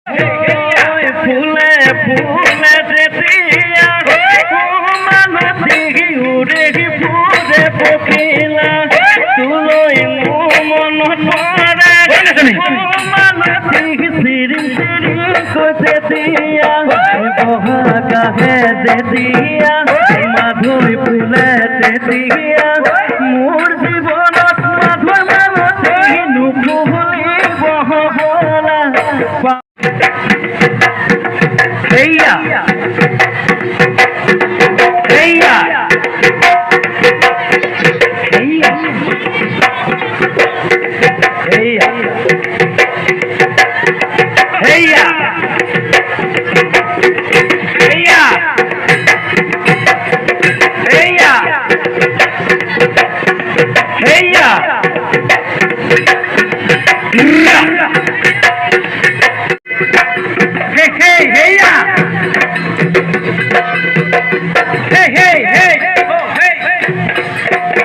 ফুলে ফুলে যেতিয়া মানতি উৰে ফুৰে পখিলা তুলৈ মনত পৰে মানতি চিৰি চিৰি কৈছে দিয়া বহাগাহে যেতিয়া মাধুই ফুলে তেতিয়া মোৰ জীৱনত মাধুই মানতি নুপুলিব হলা Heya, heya, heya, heya, heya, heya, heya, heya. Hey, hey, hey, yeah. Hey, hey, hey, oh, hey, hey.